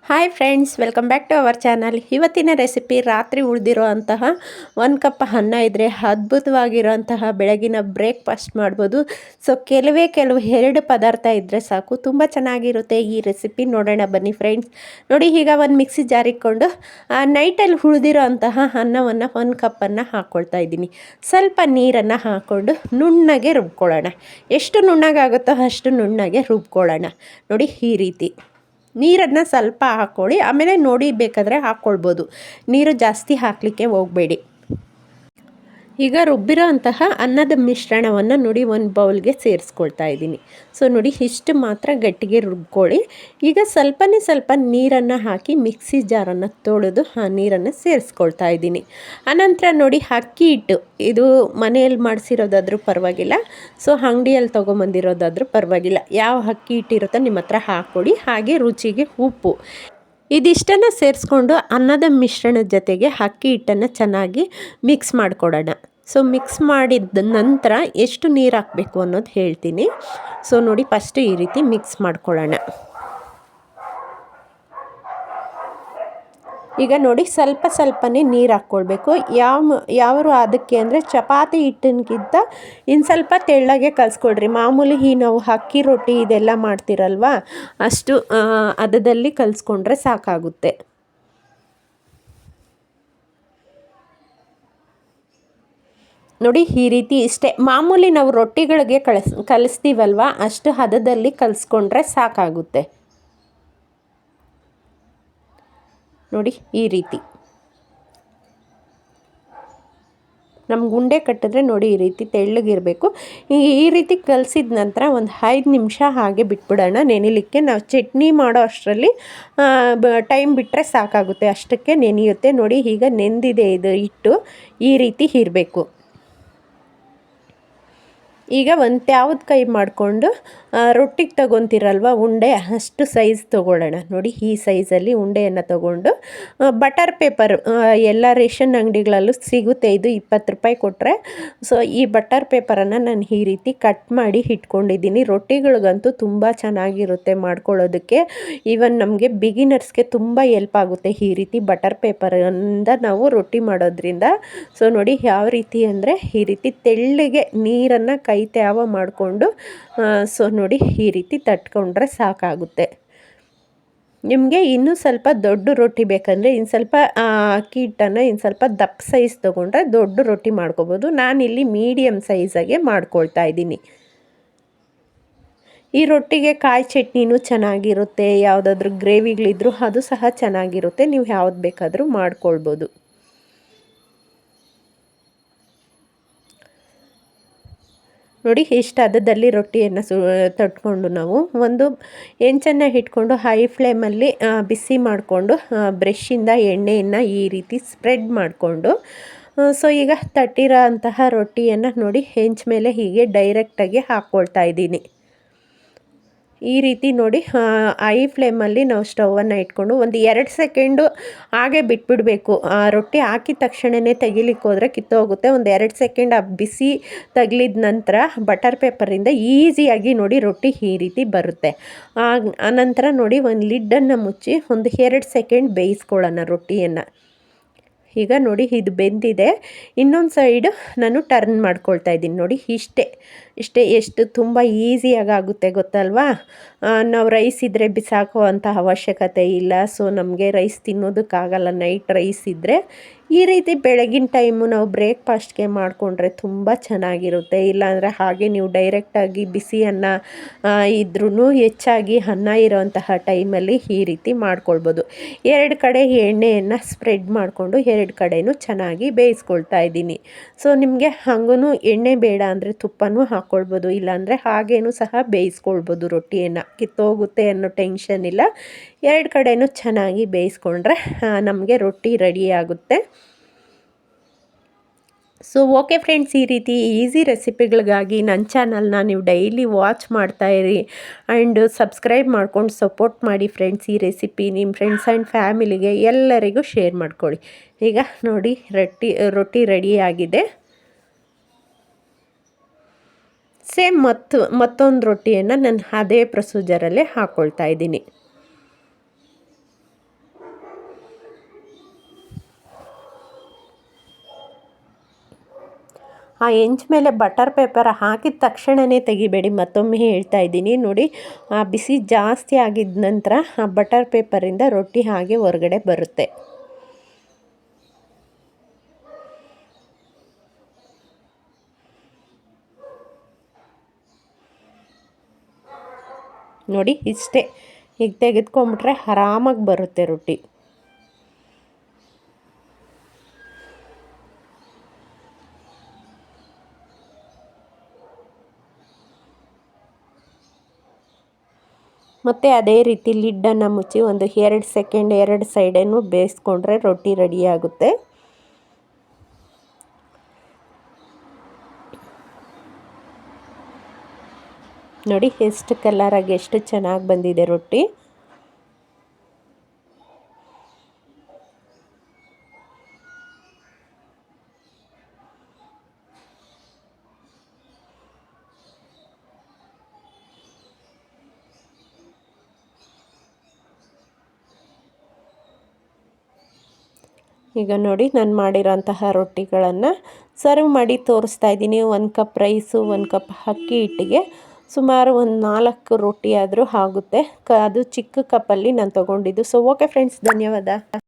Hi friends, welcome back to our channel. ಇವತ್ತಿನ recipe ರಾತ್ರಿ ಉಳಿದಿರೋ ಅಂತಹ 1 ಕಪ್ ಅನ್ನ ಇದ್ದರೆ ಅದ್ಭುತವಾಗಿರೋಂತಹ ಬೆಳಗಿನ ಬ್ರೇಕ್ಫಾಸ್ಟ್ ಮಾಡ್ಬೋದು. ಸೊ ಕೆಲವು 2 ಪದಾರ್ಥ ಇದ್ದರೆ ಸಾಕು, ತುಂಬ ಚೆನ್ನಾಗಿರುತ್ತೆ ಈ ರೆಸಿಪಿ. ನೋಡೋಣ ಬನ್ನಿ ಫ್ರೆಂಡ್ಸ್. ನೋಡಿ, ಈಗ ಒಂದು ಮಿಕ್ಸಿ ಜಾರ್ ಇಟ್ಕೊಂಡು ನೈಟಲ್ಲಿ ಉಳಿದಿರೋ ಅಂತಹ ಅನ್ನವನ್ನು 1 ಕಪ್ಪನ್ನು ಹಾಕ್ಕೊಳ್ತಾ ಇದ್ದೀನಿ. ಸ್ವಲ್ಪ ನೀರನ್ನು ಹಾಕ್ಕೊಂಡು ನುಣ್ಣಗೆ ರುಬ್ಕೊಳ್ಳೋಣ. ಎಷ್ಟು ನುಣ್ಣಗಾಗುತ್ತೋ ಅಷ್ಟು ನುಣ್ಣಗೆ ರುಬ್ಕೊಳ್ಳೋಣ. ನೋಡಿ, ಈ ರೀತಿ ನೀರನ್ನು ಸ್ವಲ್ಪ ಹಾಕ್ಕೊಳ್ಳಿ, ಆಮೇಲೆ ನೋಡಿ ಬೇಕಾದರೆ ಹಾಕ್ಕೊಳ್ಬೋದು. ನೀರು ಜಾಸ್ತಿ ಹಾಕಲಿಕ್ಕೆ ಹೋಗಬೇಡಿ. ಈಗ ರುಬ್ಬಿರೋ ಅಂತಹ ಅನ್ನದ ಮಿಶ್ರಣವನ್ನು ನೋಡಿ ಒಂದು ಬೌಲ್ಗೆ ಸೇರಿಸ್ಕೊಳ್ತಾ ಇದ್ದೀನಿ. ಸೊ ನೋಡಿ, ಇಷ್ಟು ಮಾತ್ರ ಗಟ್ಟಿಗೆ ರುಬ್ಕೊಳ್ಳಿ. ಈಗ ಸ್ವಲ್ಪ ನೀರನ್ನು ಹಾಕಿ ಮಿಕ್ಸಿ ಜಾರನ್ನು ತೊಳೆದು ಆ ನೀರನ್ನು ಸೇರಿಸ್ಕೊಳ್ತಾ ಇದ್ದೀನಿ. ಆನಂತರ ನೋಡಿ, ಅಕ್ಕಿ ಹಿಟ್ಟು ಇದು ಮನೆಯಲ್ಲಿ ಮಾಡಿಸಿರೋದಾದ್ರೂ ಪರವಾಗಿಲ್ಲ, ಸೊ ಅಂಗಡಿಯಲ್ಲಿ ತೊಗೊಂಬಂದಿರೋದಾದ್ರೂ ಪರವಾಗಿಲ್ಲ. ಯಾವ ಅಕ್ಕಿ ಹಿಟ್ಟಿರುತ್ತೋ ನಿಮ್ಮ ಹತ್ರ ಹಾಕ್ಕೊಡಿ. ಹಾಗೆ ರುಚಿಗೆ ಉಪ್ಪು, ಇದಿಷ್ಟನ್ನು ಸೇರಿಸ್ಕೊಂಡು ಅನ್ನದ ಮಿಶ್ರಣದ ಜೊತೆಗೆ ಅಕ್ಕಿ ಹಿಟ್ಟನ್ನು ಚೆನ್ನಾಗಿ ಮಿಕ್ಸ್ ಮಾಡಿಕೊಡೋಣ. ಸೊ ಮಿಕ್ಸ್ ಮಾಡಿದ ನಂತರ ಎಷ್ಟು ನೀರು ಹಾಕಬೇಕು ಅನ್ನೋದು ಹೇಳ್ತೀನಿ. ಸೊ ನೋಡಿ, ಫಸ್ಟು ಈ ರೀತಿ ಮಿಕ್ಸ್ ಮಾಡ್ಕೊಳ್ಳೋಣ. ಈಗ ನೋಡಿ, ಸ್ವಲ್ಪನೇ ನೀರು ಹಾಕ್ಕೊಳ್ಬೇಕು. ಯಾವ ಅದಕ್ಕೆ ಅಂದರೆ ಚಪಾತಿ ಹಿಟ್ಟಿನಗಿಂತ ಇನ್ನು ಸ್ವಲ್ಪ ತೆಳ್ಳಗೆ ಕಲಿಸ್ಕೊಳ್ರಿ. ಮಾಮೂಲಿ ನಾವು ಅಕ್ಕಿ ರೊಟ್ಟಿ ಇದೆಲ್ಲ ಮಾಡ್ತಿರಲ್ವ, ಅಷ್ಟು ಹದದಲ್ಲಿ ಕಲಿಸ್ಕೊಂಡ್ರೆ ಸಾಕಾಗುತ್ತೆ. ನೋಡಿ, ಈ ರೀತಿ ಇಷ್ಟೇ. ಮಾಮೂಲಿ ನಾವು ರೊಟ್ಟಿಗಳಿಗೆ ಕಲಿಸ್ತೀವಲ್ವ, ಅಷ್ಟು ಹದದಲ್ಲಿ ಕಲಿಸ್ಕೊಂಡ್ರೆ ಸಾಕಾಗುತ್ತೆ. ನೋಡಿ, ಈ ರೀತಿ ನಮ್ಗೆ ಉಂಡೆ ಕಟ್ಟಿದ್ರೆ ನೋಡಿ ಈ ರೀತಿ ತೆಳ್ಳಗಿರಬೇಕು. ಈ ರೀತಿ ಕಲಸಿದ ನಂತರ ಒಂದು 5 ನಿಮಿಷ ಹಾಗೆ ಬಿಟ್ಬಿಡೋಣ ನೆನಿಲಿಕ್ಕೆ. ನಾವು ಚಟ್ನಿ ಮಾಡೋ ಅಷ್ಟರಲ್ಲಿ ಟೈಮ್ ಬಿಟ್ಟರೆ ಸಾಕಾಗುತ್ತೆ, ಅಷ್ಟಕ್ಕೆ ನೆನೆಯುತ್ತೆ. ನೋಡಿ, ಈಗ ನೆಂದಿದೆ ಇದು ಹಿಟ್ಟು, ಈ ರೀತಿ ಇರಬೇಕು. ಈಗ ಒಂದು ತ್ಯಾವದ ಕೈ ಮಾಡಿಕೊಂಡು ರೊಟ್ಟಿಗೆ ತಗೊತಿರಲ್ವ ಉಂಡೆ, ಅಷ್ಟು ಸೈಜ್ ತೊಗೊಳ್ಳೋಣ. ನೋಡಿ, ಈ ಸೈಜಲ್ಲಿ ಉಂಡೆಯನ್ನು ತಗೊಂಡು ಬಟರ್ ಪೇಪರ್ ಎಲ್ಲ ರೇಷನ್ ಅಂಗಡಿಗಳಲ್ಲೂ ಸಿಗುತ್ತೆ, ಇದು 20 ರೂಪಾಯಿ ಕೊಟ್ಟರೆ. ಸೊ ಈ ಬಟರ್ ಪೇಪರನ್ನು ನಾನು ಈ ರೀತಿ ಕಟ್ ಮಾಡಿ ಇಟ್ಕೊಂಡಿದ್ದೀನಿ. ರೊಟ್ಟಿಗಳಿಗಂತೂ ತುಂಬ ಚೆನ್ನಾಗಿರುತ್ತೆ ಮಾಡ್ಕೊಳ್ಳೋದಕ್ಕೆ. ಈವನ್ ನಮಗೆ ಬಿಗಿನರ್ಸ್ಗೆ ತುಂಬ ಹೆಲ್ಪ್ ಆಗುತ್ತೆ ಈ ರೀತಿ ಬಟರ್ ಪೇಪರಿಂದ ನಾವು ರೊಟ್ಟಿ ಮಾಡೋದ್ರಿಂದ. ಸೊ ನೋಡಿ, ಯಾವ ರೀತಿ ಅಂದರೆ ಈ ರೀತಿ ತೆಳ್ಳಗೆ ನೀರನ್ನು ಕೈ ತ್ಯಾವ ಮಾಡಿಕೊಂಡು, ಸೊ ನೋಡಿ ಈ ರೀತಿ ತಟ್ಕೊಂಡ್ರೆ ಸಾಕಾಗುತ್ತೆ. ನಿಮಗೆ ಇನ್ನೂ ಸ್ವಲ್ಪ ದೊಡ್ಡ ರೊಟ್ಟಿ ಬೇಕಂದರೆ ಇನ್ನು ಸ್ವಲ್ಪ ಅಕ್ಕಿ ಹಿಟ್ಟನ್ನು ಇನ್ನು ಸ್ವಲ್ಪ ದಪ್ಪ ಸೈಜ್ ತೊಗೊಂಡ್ರೆ ದೊಡ್ಡ ರೊಟ್ಟಿ ಮಾಡ್ಕೋಬೋದು. ನಾನಿಲ್ಲಿ ಮೀಡಿಯಮ್ ಸೈಜಾಗೆ ಮಾಡ್ಕೊಳ್ತಾ ಇದ್ದೀನಿ. ಈ ರೊಟ್ಟಿಗೆ ಕಾಯಿ ಚಟ್ನಿನೂ ಚೆನ್ನಾಗಿರುತ್ತೆ, ಯಾವುದಾದ್ರೂ ಗ್ರೇವಿಗಳಿದ್ರೂ ಅದು ಸಹ ಚೆನ್ನಾಗಿರುತ್ತೆ. ನೀವು ಯಾವ್ದು ಬೇಕಾದರೂ ಮಾಡ್ಕೊಳ್ಬೋದು. ನೋಡಿ, ಇಷ್ಟು ಹದದಲ್ಲಿ ರೊಟ್ಟಿಯನ್ನು ತಟ್ಕೊಂಡು ನಾವು ಒಂದು ಹೆಂಚನ್ನು ಇಟ್ಕೊಂಡು ಹೈ ಫ್ಲೇಮಲ್ಲಿ ಬಿಸಿ ಮಾಡಿಕೊಂಡು ಬ್ರಷಿಂದ ಎಣ್ಣೆಯನ್ನು ಈ ರೀತಿ ಸ್ಪ್ರೆಡ್ ಮಾಡಿಕೊಂಡು, ಸೊ ಈಗ ತಟ್ಟಿರೋ ಅಂತಹ ರೊಟ್ಟಿಯನ್ನು ನೋಡಿ ಹೆಂಚ ಮೇಲೆ ಹೀಗೆ ಡೈರೆಕ್ಟಾಗಿ ಹಾಕ್ಕೊಳ್ತಾ ಇದ್ದೀನಿ. ಈ ರೀತಿ ನೋಡಿ, ಐ ಫ್ಲೇಮಲ್ಲಿ ನಾವು ಸ್ಟವನ್ನು ಇಟ್ಕೊಂಡು ಒಂದು 2 ಸೆಕೆಂಡು ಹಾಗೆ ಬಿಟ್ಬಿಡಬೇಕು. ರೊಟ್ಟಿ ಹಾಕಿದ ತಕ್ಷಣವೇ ತೆಗಿಲಿಕ್ಕೆ ಹೋದರೆ ಕಿತ್ತೋಗುತ್ತೆ. ಒಂದು 2 ಸೆಕೆಂಡ್ ಆ ಬಿಸಿ ತಗಲಿದ ನಂತರ ಬಟರ್ ಪೇಪರಿಂದ ಈಸಿಯಾಗಿ ನೋಡಿ ರೊಟ್ಟಿ ಈ ರೀತಿ ಬರುತ್ತೆ. ಆನಂತರ ನೋಡಿ, ಒಂದು ಲಿಡ್ಡನ್ನು ಮುಚ್ಚಿ ಒಂದು 2 ಸೆಕೆಂಡ್ ಬೇಯಿಸ್ಕೊಳ್ಳೋಣ ರೊಟ್ಟಿಯನ್ನು. ಈಗ ನೋಡಿ, ಇದು ಬೆಂದಿದೆ. ಇನ್ನೊಂದು ಸೈಡು ನಾನು ಟರ್ನ್ ಮಾಡ್ಕೊಳ್ತಾ ಇದ್ದೀನಿ. ನೋಡಿ, ಇಷ್ಟೇ ಎಷ್ಟು ತುಂಬ ಈಸಿಯಾಗಿ ಆಗುತ್ತೆ ಗೊತ್ತಲ್ವಾ. ನಾವು ರೈಸ್ ಇದ್ದರೆ ಬಿಸಾಕುವಂಥ ಅವಶ್ಯಕತೆ ಇಲ್ಲ. ಸೊ ನಮಗೆ ರೈಸ್ ತಿನ್ನೋದಕ್ಕಾಗಲ್ಲ, ನೈಟ್ ರೈಸ್ ಇದ್ದರೆ ಈ ರೀತಿ ಬೆಳಗಿನ ಟೈಮು ನಾವು ಬ್ರೇಕ್ಫಾಸ್ಟ್ಗೆ ಮಾಡಿಕೊಂಡ್ರೆ ತುಂಬ ಚೆನ್ನಾಗಿರುತ್ತೆ. ಇಲ್ಲಾಂದರೆ ಹಾಗೆ ನೀವು ಡೈರೆಕ್ಟಾಗಿ ಬಿಸಿ ಅನ್ನ ಇದ್ರೂ ಹೆಚ್ಚಾಗಿ ಅನ್ನ ಇರೋವಂತಹ ಟೈಮಲ್ಲಿ ಈ ರೀತಿ ಮಾಡ್ಕೊಳ್ಬೋದು. 2 ಕಡೆ ಎಣ್ಣೆಯನ್ನು ಸ್ಪ್ರೆಡ್ ಮಾಡಿಕೊಂಡು 2 ಕಡೆಯೂ ಚೆನ್ನಾಗಿ ಬೇಯಿಸ್ಕೊಳ್ತಾ ಇದ್ದೀನಿ. ಸೊ ನಿಮಗೆ ಹಾಗೂ ಎಣ್ಣೆ ಬೇಡ ಅಂದರೆ ತುಪ್ಪನೂ ಹಾಕ್ಕೊಳ್ಬೋದು, ಇಲ್ಲಾಂದರೆ ಹಾಗೇನೂ ಸಹ ಬೇಯಿಸ್ಕೊಳ್ಬೋದು. ರೊಟ್ಟಿಯನ್ನು ಕಿತ್ತೋಗುತ್ತೆ ಅನ್ನೋ ಟೆನ್ಷನ್ ಇಲ್ಲ. 2 ಕಡೆಯೂ ಚೆನ್ನಾಗಿ ಬೇಯಿಸ್ಕೊಂಡ್ರೆ ನಮಗೆ ರೊಟ್ಟಿ ರೆಡಿಯಾಗುತ್ತೆ. ಸೊ ಓಕೆ ಫ್ರೆಂಡ್ಸ್, ಈ ರೀತಿ ಈಸಿ ರೆಸಿಪಿಗಳಿಗಾಗಿ ನನ್ನ ಚಾನಲ್ನ ನೀವು ಡೈಲಿ ವಾಚ್ ಮಾಡ್ತಾಯಿರಿ ಆ್ಯಂಡ್ ಸಬ್ಸ್ಕ್ರೈಬ್ ಮಾಡ್ಕೊಂಡು ಸಪೋರ್ಟ್ ಮಾಡಿ ಫ್ರೆಂಡ್ಸ್. ಈ ರೆಸಿಪಿ ನಿಮ್ಮ ಫ್ರೆಂಡ್ಸ್ ಆ್ಯಂಡ್ ಫ್ಯಾಮಿಲಿಗೆ ಎಲ್ಲರಿಗೂ ಶೇರ್ ಮಾಡ್ಕೊಳ್ಳಿ. ಈಗ ನೋಡಿ, ರೊಟ್ಟಿ ರೆಡಿಯಾಗಿದೆ. ಸೇಮ್ ಮತ್ತೊಂದು ರೊಟ್ಟಿಯನ್ನು ನಾನು ಅದೇ ಪ್ರೊಸೀಜರಲ್ಲೇ ಹಾಕ್ಕೊಳ್ತಾ ಇದ್ದೀನಿ. ಆ ಹೆಂಚು ಮೇಲೆ ಬಟರ್ ಪೇಪರ್ ಹಾಕಿದ ತಕ್ಷಣವೇ ತೆಗಿಬೇಡಿ, ಮತ್ತೊಮ್ಮೆ ಹೇಳ್ತಾ ಇದ್ದೀನಿ ನೋಡಿ. ಆ ಬಿಸಿ ಜಾಸ್ತಿ ಆಗಿದ ನಂತರ ಆ ಬಟರ್ ಪೇಪರಿಂದ ರೊಟ್ಟಿ ಹಾಗೆ ಹೊರಗಡೆ ಬರುತ್ತೆ. ನೋಡಿ ಇಷ್ಟೇ, ಈಗ ತೆಗೆದುಕೊಂಬಿಟ್ರೆ ಆರಾಮಾಗಿ ಬರುತ್ತೆ ರೊಟ್ಟಿ. ಮತ್ತು ಅದೇ ರೀತಿ ಲಿಡ್ಡನ್ನು ಮುಚ್ಚಿ ಒಂದು 2 ಸೆಕೆಂಡ್ 2 ಸೈಡನ್ನು ಬೇಯಿಸ್ಕೊಂಡ್ರೆ ರೊಟ್ಟಿ ರೆಡಿಯಾಗುತ್ತೆ. ನೋಡಿ ಎಷ್ಟು ಕಲರಾಗಿ ಎಷ್ಟು ಚೆನ್ನಾಗಿ ಬಂದಿದೆ ರೊಟ್ಟಿ. ಈಗ ನೋಡಿ ನಾನು ಮಾಡಿರೋಂತಹ ರೊಟ್ಟಿಗಳನ್ನು ಸರ್ವ್ ಮಾಡಿ ತೋರಿಸ್ತಾ ಇದ್ದೀನಿ. 1 ಕಪ್ ರೈಸು, 1 ಕಪ್ ಅಕ್ಕಿ ಹಿಟ್ಟಿಗೆ ಸುಮಾರು ಒಂದು 4 ರೊಟ್ಟಿ ಆದರೂ ಆಗುತ್ತೆ. ಅದು ಚಿಕ್ಕ ಕಪ್ಪಲ್ಲಿ ನಾನು ತೊಗೊಂಡಿದ್ದು. ಸೊ ಓಕೆ ಫ್ರೆಂಡ್ಸ್, ಧನ್ಯವಾದ.